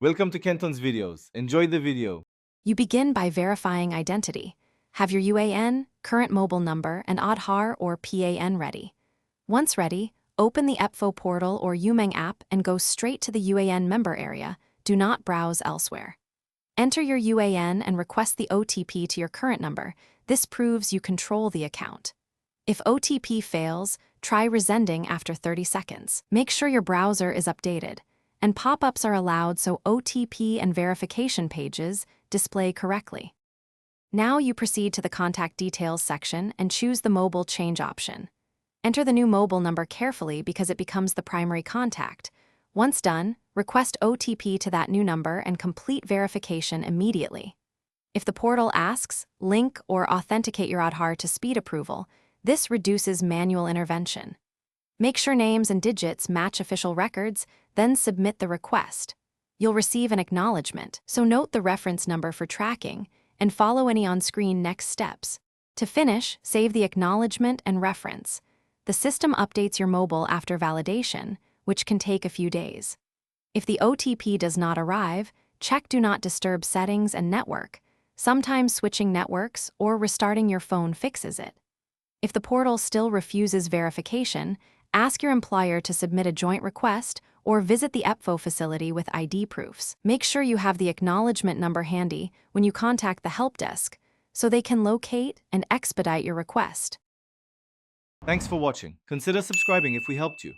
Welcome to Kenton's videos. Enjoy the video. You begin by verifying identity. Have your UAN, current mobile number, and Aadhaar or PAN ready. Once ready, open the EPFO portal or Umeng app and go straight to the UAN member area. Do not browse elsewhere. Enter your UAN and request the OTP to your current number. This proves you control the account. If OTP fails, try resending after 30 seconds. Make sure your browser is updated, and pop-ups are allowed so OTP and verification pages display correctly. Now you proceed to the Contact Details section and choose the Mobile Change option. Enter the new mobile number carefully because it becomes the primary contact. Once done, request OTP to that new number and complete verification immediately. If the portal asks, link or authenticate your Aadhaar to speed approval, this reduces manual intervention. Make sure names and digits match official records, then submit the request. You'll receive an acknowledgement, so note the reference number for tracking and follow any on-screen next steps. To finish, save the acknowledgement and reference. The system updates your mobile after validation, which can take a few days. If the OTP does not arrive, check Do Not Disturb settings and network. Sometimes switching networks or restarting your phone fixes it. If the portal still refuses verification, ask your employer to submit a joint request or visit the EPFO facility with ID proofs. Make sure you have the acknowledgement number handy when you contact the help desk so they can locate and expedite your request. Thanks for watching. Consider subscribing if we helped you.